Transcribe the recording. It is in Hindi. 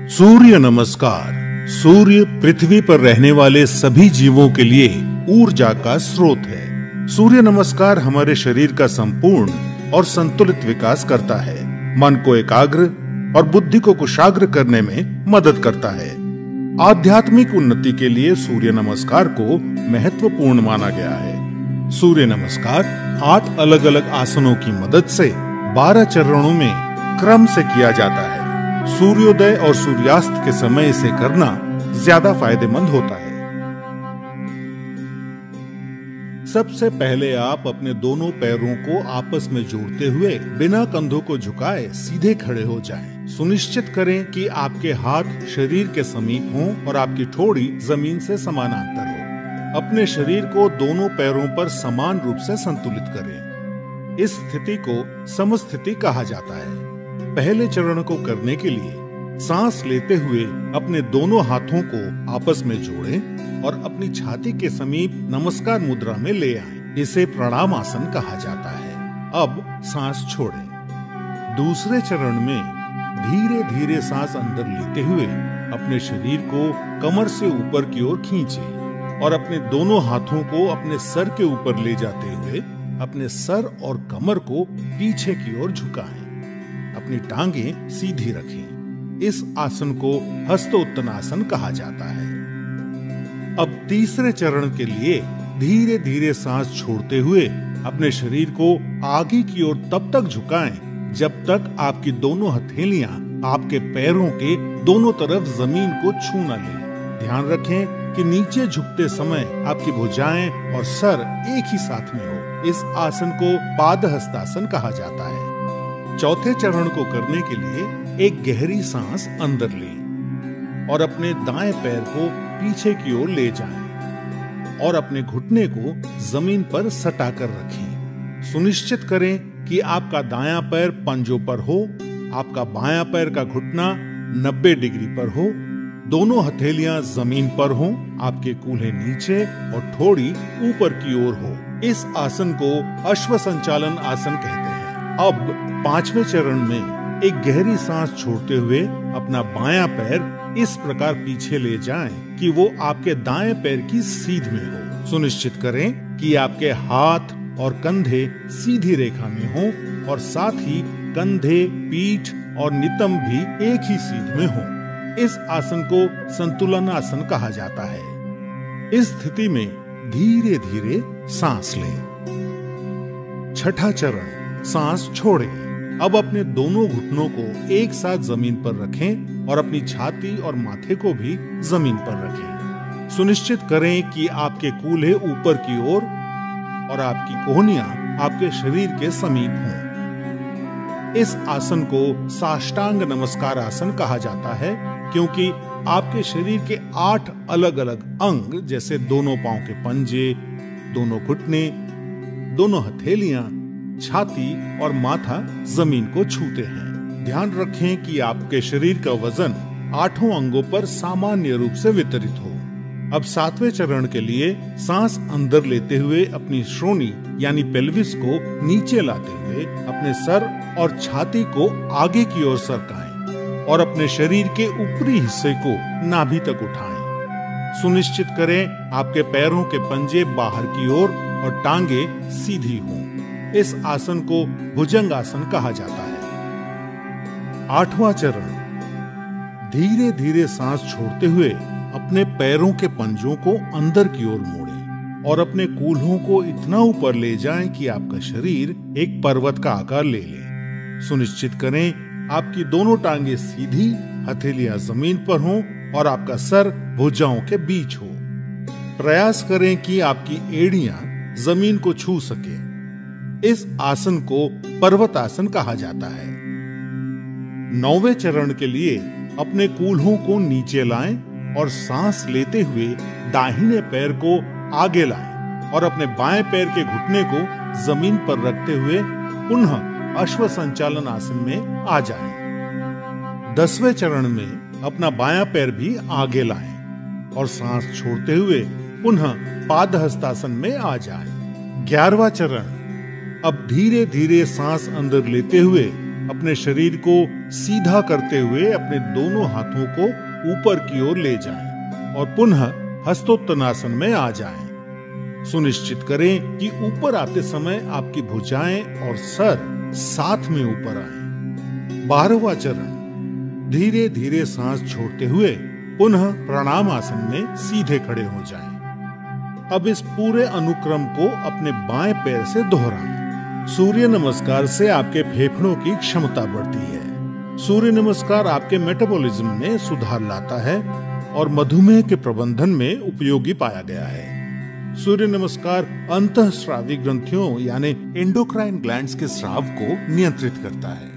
सूर्य नमस्कार। सूर्य पृथ्वी पर रहने वाले सभी जीवों के लिए ऊर्जा का स्रोत है। सूर्य नमस्कार हमारे शरीर का संपूर्ण और संतुलित विकास करता है, मन को एकाग्र और बुद्धि को कुशाग्र करने में मदद करता है। आध्यात्मिक उन्नति के लिए सूर्य नमस्कार को महत्वपूर्ण माना गया है। सूर्य नमस्कार 8 अलग अलग आसनों की मदद से 12 चरणों में क्रम से किया जाता है। सूर्योदय और सूर्यास्त के समय इसे करना ज्यादा फायदेमंद होता है। सबसे पहले आप अपने दोनों पैरों को आपस में जोड़ते हुए बिना कंधों को झुकाए सीधे खड़े हो जाएं। सुनिश्चित करें कि आपके हाथ शरीर के समीप हों और आपकी ठोड़ी जमीन से समानांतर हो। अपने शरीर को दोनों पैरों पर समान रूप से संतुलित करें। इस स्थिति को समस्थिति कहा जाता है। पहले चरण को करने के लिए सांस लेते हुए अपने दोनों हाथों को आपस में जोड़ें और अपनी छाती के समीप नमस्कार मुद्रा में ले आएं। इसे प्रणाम आसन कहा जाता है। अब सांस छोड़ें। दूसरे चरण में धीरे धीरे सांस अंदर लेते हुए अपने शरीर को कमर से ऊपर की ओर खींचें और अपने दोनों हाथों को अपने सर के ऊपर ले जाते हुए अपने सर और कमर को पीछे की ओर झुकाएं। अपनी टांगें सीधी रखें। इस आसन को हस्तोत्तनासन कहा जाता है। अब तीसरे चरण के लिए धीरे धीरे सांस छोड़ते हुए अपने शरीर को आगे की ओर तब तक झुकाएं जब तक आपकी दोनों हथेलियां आपके पैरों के दोनों तरफ जमीन को छू न लें। ध्यान रखें कि नीचे झुकते समय आपकी भुजाएं और सर एक ही साथ में हो। इस आसन को पादहस्तासन कहा जाता है। चौथे चरण को करने के लिए एक गहरी सांस अंदर लें और अपने दाएं पैर को पीछे की ओर ले जाएं और अपने घुटने को जमीन पर सटा कर रखें। सुनिश्चित करें कि आपका दायां पैर पंजों पर हो, आपका बायां पैर का घुटना 90 डिग्री पर हो, दोनों हथेलियां जमीन पर हों, आपके कूल्हे नीचे और ठोड़ी ऊपर की ओर हो। इस आसन को अश्व संचालन आसन कहते हैं। अब पांचवें चरण में एक गहरी सांस छोड़ते हुए अपना बायां पैर इस प्रकार पीछे ले जाएं कि वो आपके दाएं पैर की सीध में हो। सुनिश्चित करें कि आपके हाथ और कंधे सीधी रेखा में हों और साथ ही कंधे, पीठ और नितंब भी एक ही सीध में हों। इस आसन को संतुलन आसन कहा जाता है। इस स्थिति में धीरे धीरे सांस लें। छठा चरण, सांस छोड़ें। अब अपने दोनों घुटनों को एक साथ जमीन पर रखें और अपनी छाती और माथे को भी जमीन पर रखें। सुनिश्चित करें कि आपके कूल्हे ऊपर की ओर और आपकी कोहनियां आपके शरीर के समीप हों। इस आसन को साष्टांग नमस्कार आसन कहा जाता है क्योंकि आपके शरीर के 8 अलग अलग अंग जैसे दोनों पांव के पंजे, दोनों घुटने, दोनों हथेलियां, छाती और माथा जमीन को छूते हैं। ध्यान रखें कि आपके शरीर का वजन 8 अंगों पर सामान्य रूप से वितरित हो। अब 7वें चरण के लिए सांस अंदर लेते हुए अपनी श्रोणी यानी पेल्विस को नीचे लाते हुए अपने सर और छाती को आगे की ओर सरकाएं और अपने शरीर के ऊपरी हिस्से को नाभि तक उठाएं। सुनिश्चित करें आपके पैरों के पंजे बाहर की ओर और टांगे सीधी हों। इस आसन को भुजंग आसन कहा जाता है। 8वां चरण, धीरे धीरे सांस छोड़ते हुए अपने पैरों के पंजों को अंदर की ओर मोड़ें और अपने कूल्हों को इतना ऊपर ले जाएं कि आपका शरीर एक पर्वत का आकार ले ले। सुनिश्चित करें आपकी दोनों टांगे सीधी, हथेलियां जमीन पर हों और आपका सर भुजाओं के बीच हो। प्रयास करें कि आपकी एड़ियां जमीन को छू सके। इस आसन को पर्वत आसन कहा जाता है। 9वें चरण के लिए अपने कूल्हों को नीचे लाएं और सांस लेते हुए दाहिने पैर को आगे लाएं और अपने बाएं पैर के घुटने को जमीन पर रखते हुए पुनः अश्व संचालन आसन में आ जाएं। 10वें चरण में अपना बायां पैर भी आगे लाएं और सांस छोड़ते हुए पुनः पादहस्तासन में आ जाएं। 11वां चरण, अब धीरे धीरे सांस अंदर लेते हुए अपने शरीर को सीधा करते हुए अपने दोनों हाथों को ऊपर की ओर ले जाएं और पुनः हस्तोत्तनासन में आ जाएं। सुनिश्चित करें कि ऊपर आते समय आपकी भुजाएं और सर साथ में ऊपर आए। 12वां चरण, धीरे धीरे सांस छोड़ते हुए पुनः प्रणाम आसन में सीधे खड़े हो जाएं। अब इस पूरे अनुक्रम को अपने बाएं पैर से दोहराएं। सूर्य नमस्कार से आपके फेफड़ों की क्षमता बढ़ती है। सूर्य नमस्कार आपके मेटाबॉलिज्म में सुधार लाता है और मधुमेह के प्रबंधन में उपयोगी पाया गया है। सूर्य नमस्कार अंतःस्रावी ग्रंथियों यानी एंडोक्राइन ग्लैंड्स के स्राव को नियंत्रित करता है।